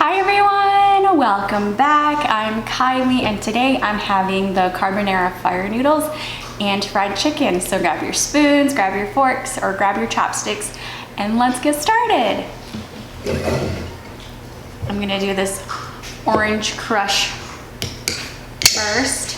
Hi everyone, welcome back. I'm Kylie and today I'm having the carbonara fire noodles and fried chicken. So grab your spoons, grab your forks, or grab your chopsticks and let's get started. I'm gonna do this orange crush first.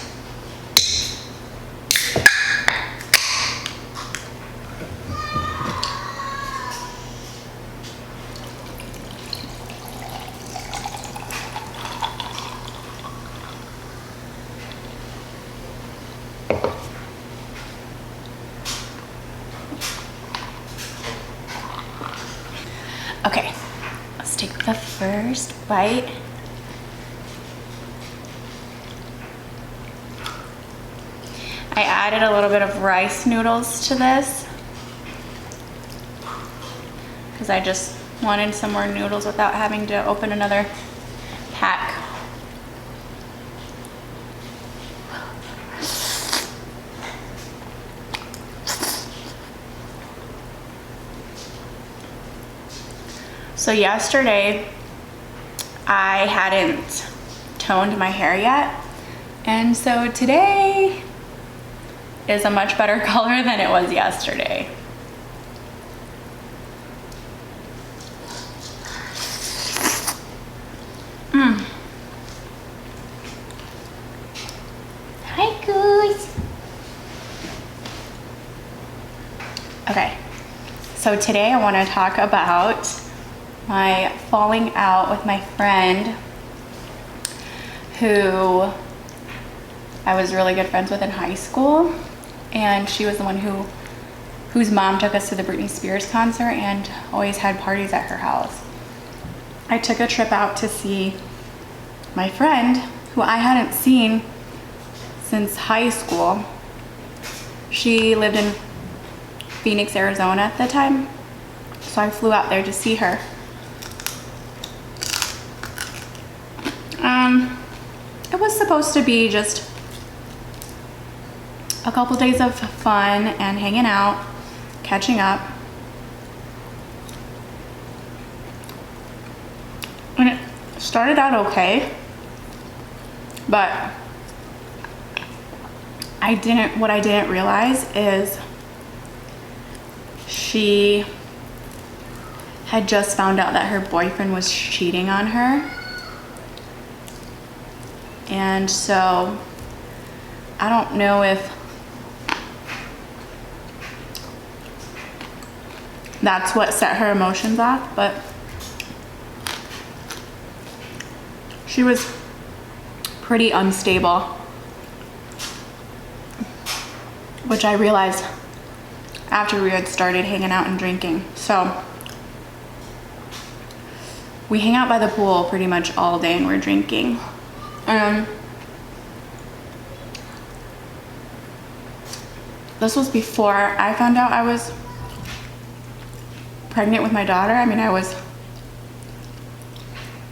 Okay, let's take the first bite. I added a little bit of rice noodles to this because I just wanted some more noodles without having to open another pack. So yesterday, I hadn't toned my hair yet, and so today is a much better color than it was yesterday. Hi, Goose. Okay, so today I want to talk about my falling out with my friend who I was really good friends with in high school, and she was the one whose mom took us to the Britney Spears concert and always had parties at her house. I took a trip out to see my friend who I hadn't seen since high school. She lived in Phoenix, Arizona at the time, so I flew out there to see her. It was supposed to be just a couple days of fun and hanging out, catching up. And it started out okay, but what I didn't realize is she had just found out that her boyfriend was cheating on her. And so I don't know if that's what set her emotions off, but she was pretty unstable, which I realized after we had started hanging out and drinking. So we hang out by the pool pretty much all day and we're drinking. This was before I found out I was pregnant with my daughter. I mean, I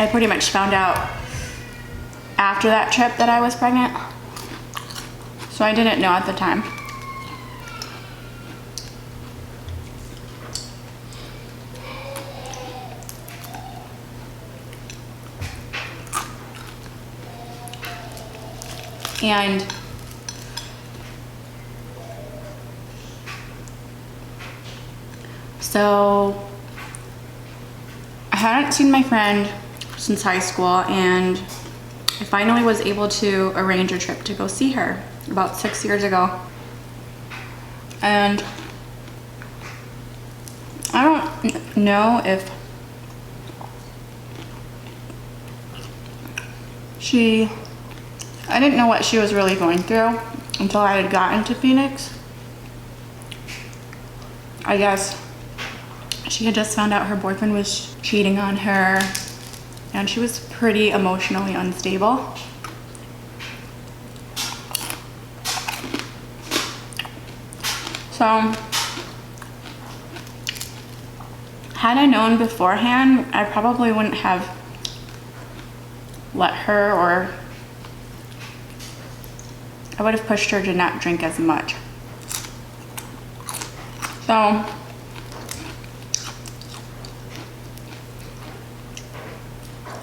pretty much found out after that trip that I was pregnant, so I didn't know at the time. And so I hadn't seen my friend since high school, and I finally was able to arrange a trip to go see her about 6 years ago. And I don't know if I didn't know what she was really going through until I had gotten to Phoenix. I guess she had just found out her boyfriend was cheating on her, and she was pretty emotionally unstable. So Had I known beforehand, I probably wouldn't have let her, or I would have pushed her to not drink as much. So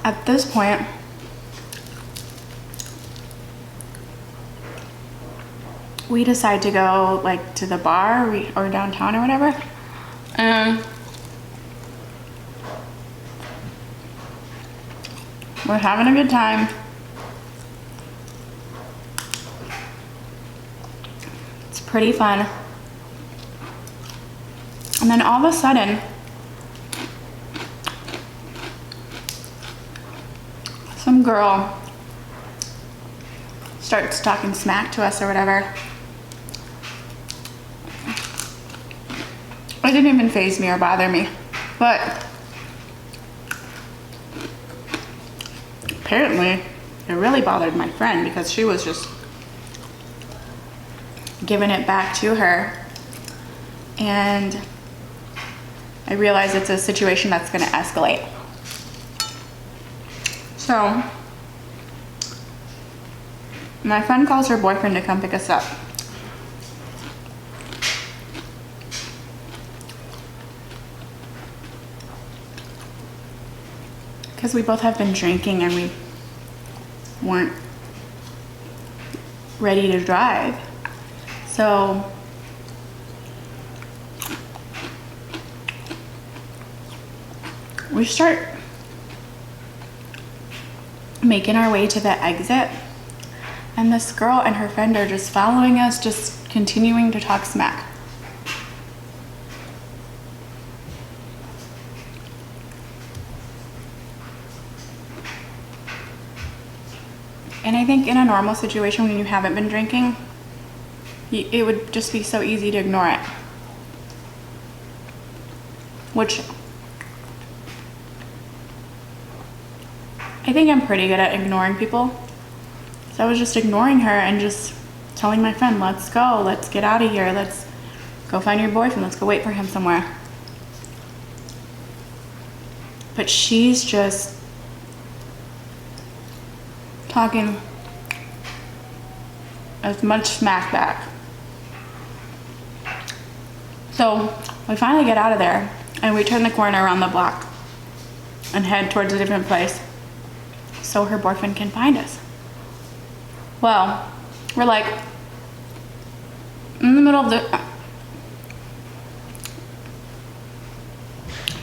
at this point, we decide to go like to the bar or downtown or whatever. We're having a good time. It's pretty fun. And then all of a sudden, some girl starts talking smack to us or whatever. It didn't even faze me or bother me, but apparently it really bothered my friend because she was just giving it back to her. And I realize it's a situation that's going to escalate. So my friend calls her boyfriend to come pick us up. Because we both have been drinking and we weren't ready to drive. So we start making our way to the exit, and this girl and her friend are just following us, just continuing to talk smack. And I think in a normal situation when you haven't been drinking, it would just be so easy to ignore it. Which I think I'm pretty good at ignoring people. So I was just ignoring her and just telling my friend, let's go, let's get out of here, let's go find your boyfriend, let's go wait for him somewhere. But she's just talking as much smack back. So we finally get out of there and we turn the corner around the block and head towards a different place so her boyfriend can find us. Well, we're like in the middle of the,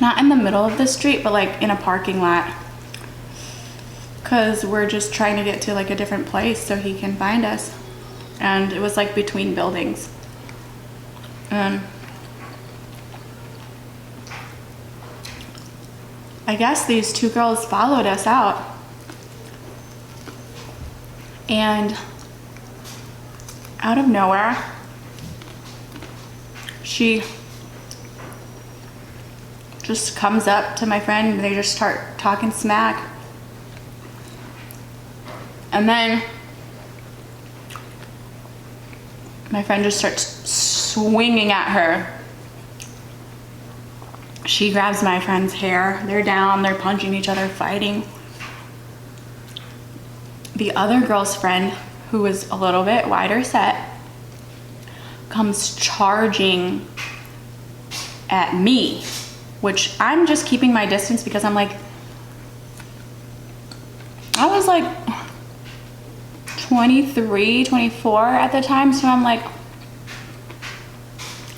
not in the middle of the street, but like in a parking lot. Because we're just trying to get to like a different place so he can find us. And it was like between buildings. And I guess these two girls followed us out. And out of nowhere, she just comes up to my friend and they just start talking smack. And then my friend just starts swinging at her. She grabs my friend's hair. They're down, they're punching each other, fighting. The other girl's friend, who was a little bit wider set, comes charging at me, which I'm just keeping my distance because I'm like, I was like 23, 24 at the time, so I'm like,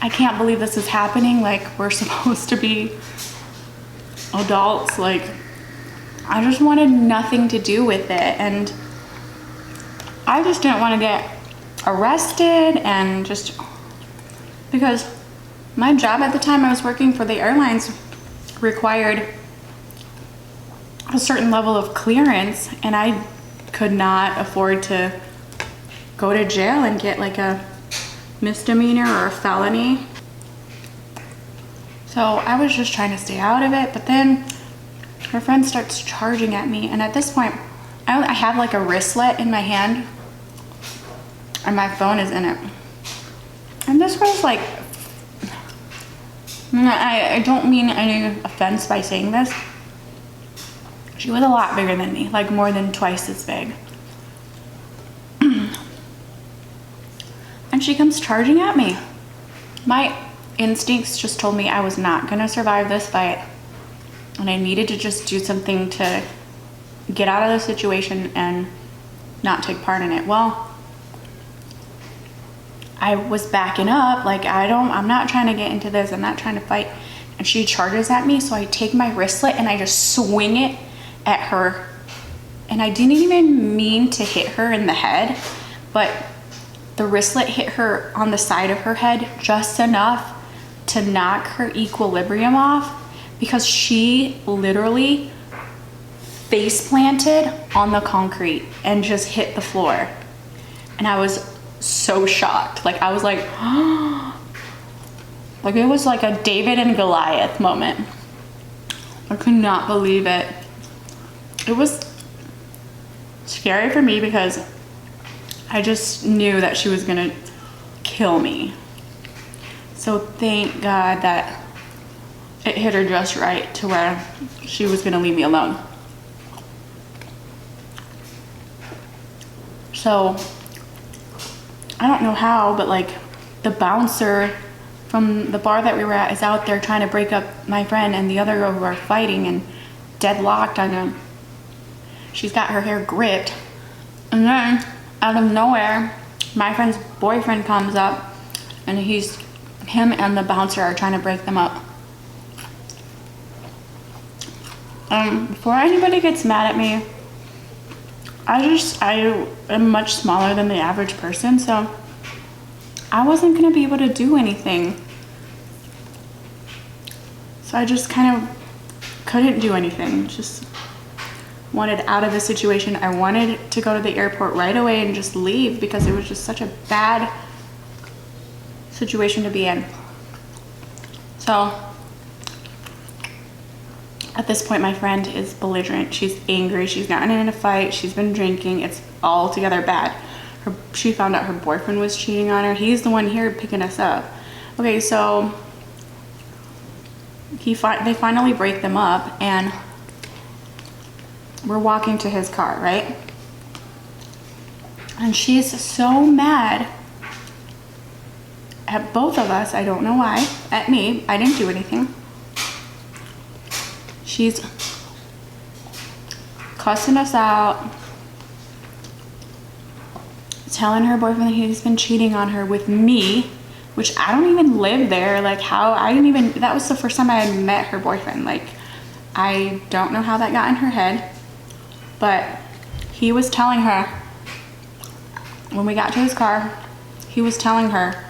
I can't believe this is happening. Like, we're supposed to be adults. Like, I just wanted nothing to do with it, and I just didn't want to get arrested, and just because my job at the time, I was working for the airlines, required a certain level of clearance, and I could not afford to go to jail and get like a misdemeanor or a felony. So I was just trying to stay out of it, but then her friend starts charging at me, and at this point I have like a wristlet in my hand and my phone is in it, and this girl's like I don't mean any offense by saying this. She was a lot bigger than me, like more than twice as big. And she comes charging at me. My instincts just told me I was not gonna survive this fight. And I needed to just do something to get out of the situation and not take part in it. Well, I was backing up, like I'm not trying to get into this, I'm not trying to fight. And she charges at me, so I take my wristlet and I just swing it at her. And I didn't even mean to hit her in the head, but the wristlet hit her on the side of her head just enough to knock her equilibrium off, because she literally face planted on the concrete and just hit the floor. And I was so shocked. Like I was like, like it was like a David and Goliath moment. I could not believe it. It was scary for me because I just knew that she was gonna kill me. So thank God that it hit her just right to where she was gonna leave me alone. So I don't know how, but like the bouncer from the bar that we were at is out there trying to break up my friend and the other girl who are fighting and deadlocked on him. She's got her hair gripped. And then out of nowhere, my friend's boyfriend comes up and him and the bouncer are trying to break them up. Before anybody gets mad at me, I am much smaller than the average person, so I wasn't gonna be able to do anything. So I just kind of couldn't do anything. Just wanted out of the situation. I wanted to go to the airport right away and just leave because it was just such a bad situation to be in. So at this point, my friend is belligerent. She's angry. She's gotten in a fight. She's been drinking. It's all together bad. She found out her boyfriend was cheating on her. He's the one here picking us up. Okay, so they finally break them up, and we're walking to his car, right? And she's so mad at both of us. I don't know why. At me. I didn't do anything. She's cussing us out, telling her boyfriend that he's been cheating on her with me, which I don't even live there. Like that was the first time I had met her boyfriend. Like, I don't know how that got in her head, but he was telling her, when we got to his car, he was telling her,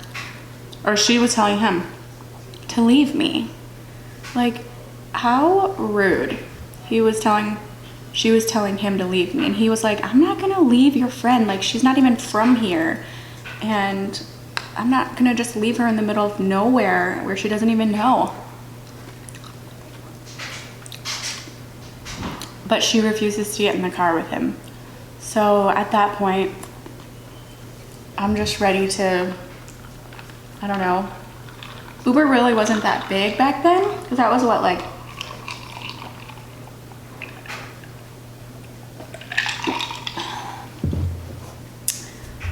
or she was telling him to leave me. Like, how rude. She was telling him to leave me, and he was like, I'm not gonna leave your friend, like she's not even from here, and I'm not gonna just leave her in the middle of nowhere where she doesn't even know. But she refuses to get in the car with him. So at that point, I'm just ready to, I don't know. Uber really wasn't that big back then, because that was what, like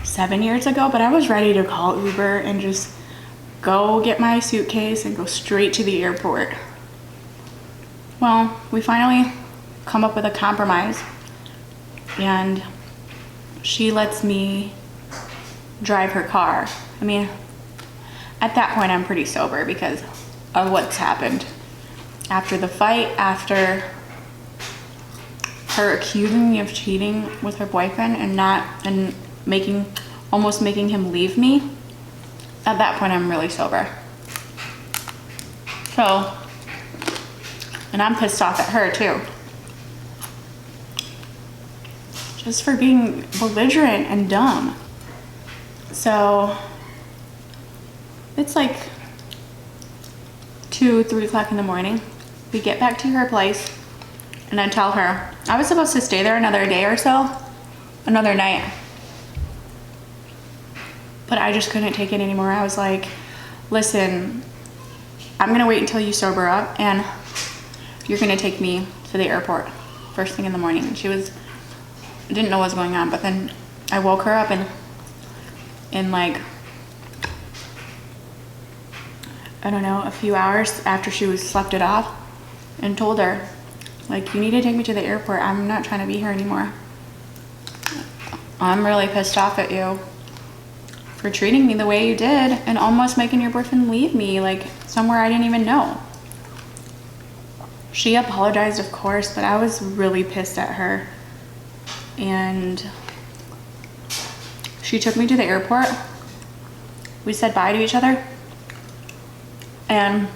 7 years ago, but I was ready to call Uber and just go get my suitcase and go straight to the airport. Well, we finally come up with a compromise, and she lets me drive her car. I mean, at that point I'm pretty sober because of what's happened. After the fight, after her accusing me of cheating with her boyfriend and almost making him leave me, at that point I'm really sober. So, and I'm pissed off at her too. Just for being belligerent and dumb. So, it's like 2, 3 o'clock in the morning. We get back to her place, and I tell her, I was supposed to stay there another day or so, another night. But I just couldn't take it anymore. I was like, listen, I'm gonna wait until you sober up and you're gonna take me to the airport first thing in the morning. And she didn't know what was going on, but then I woke her up and in like, I don't know, a few hours after she slept it off, and told her, like, you need to take me to the airport. I'm not trying to be here anymore. I'm really pissed off at you for treating me the way you did and almost making your boyfriend leave me, like, somewhere I didn't even know. She apologized, of course, but I was really pissed at her. And she took me to the airport. We said bye to each other. And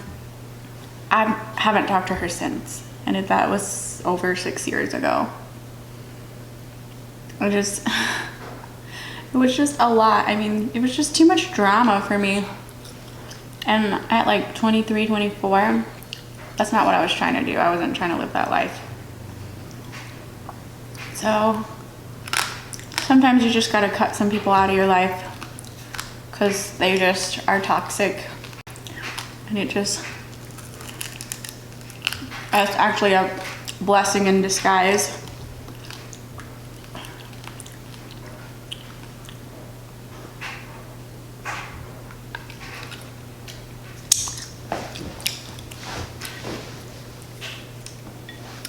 I haven't talked to her since. And that was over 6 years ago. It was just a lot. I mean, it was just too much drama for me. And at like 23, 24, that's not what I was trying to do. I wasn't trying to live that life. So sometimes you just gotta cut some people out of your life because they just are toxic. And it's actually a blessing in disguise.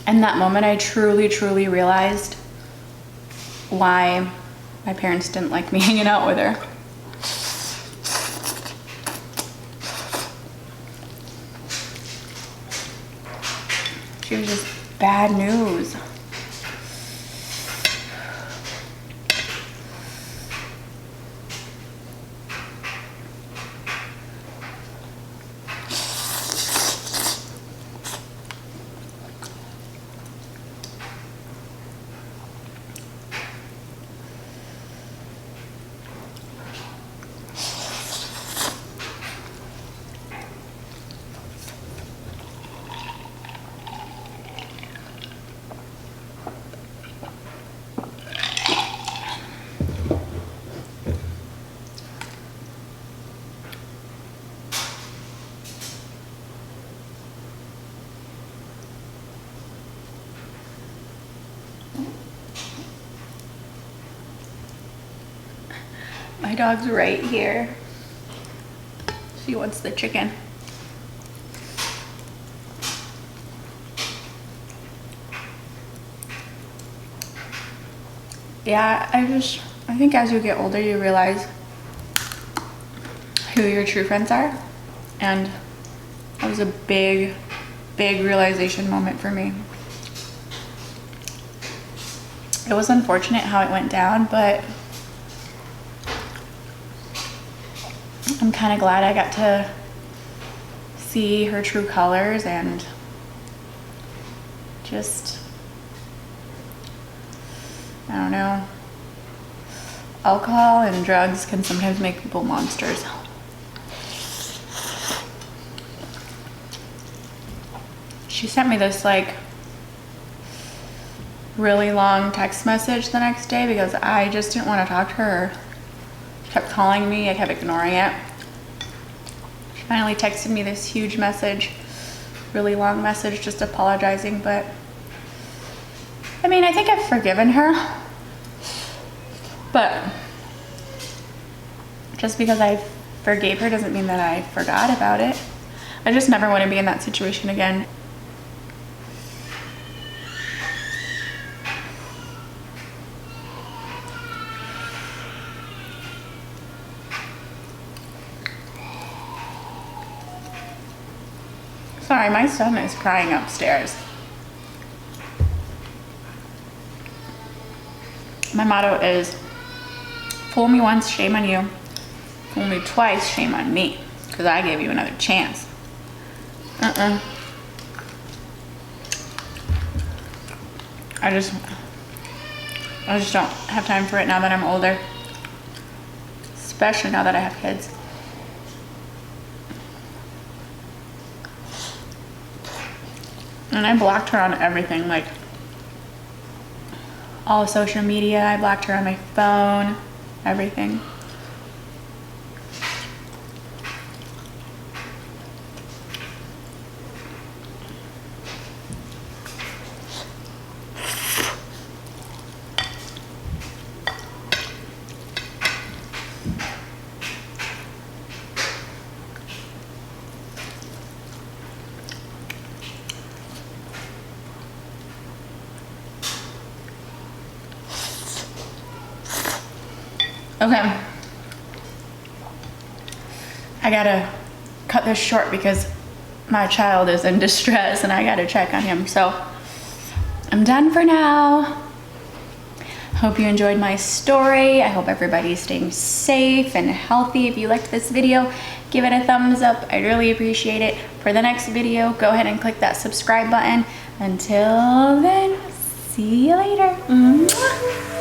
In that moment, I truly, truly realized why my parents didn't like me hanging out with her. She was just bad news. My dog's right here. She wants the chicken. Yeah, I think as you get older, you realize who your true friends are. And that was a big, big realization moment for me. It was unfortunate how it went down, but I'm kind of glad I got to see her true colors and just, I don't know. Alcohol and drugs can sometimes make people monsters. She sent me this like really long text message the next day because I just didn't want to talk to her. She kept calling me, I kept ignoring it. She finally texted me this huge message, really long message, just apologizing, but I mean, I think I've forgiven her, but just because I forgave her doesn't mean that I forgot about it. I just never want to be in that situation again. Sorry, my son is crying upstairs. My motto is, fool me once, shame on you. Fool me twice, shame on me. Because I gave you another chance. I just don't have time for it now that I'm older. Especially now that I have kids. And I blocked her on everything, like all of social media. I blocked her on my phone, everything. Okay. I gotta cut this short because my child is in distress and I gotta check on him. So I'm done for now. Hope you enjoyed my story. I hope everybody's staying safe and healthy. If you liked this video, give it a thumbs up. I'd really appreciate it. For the next video, go ahead and click that subscribe button. Until then, see you later. Mwah.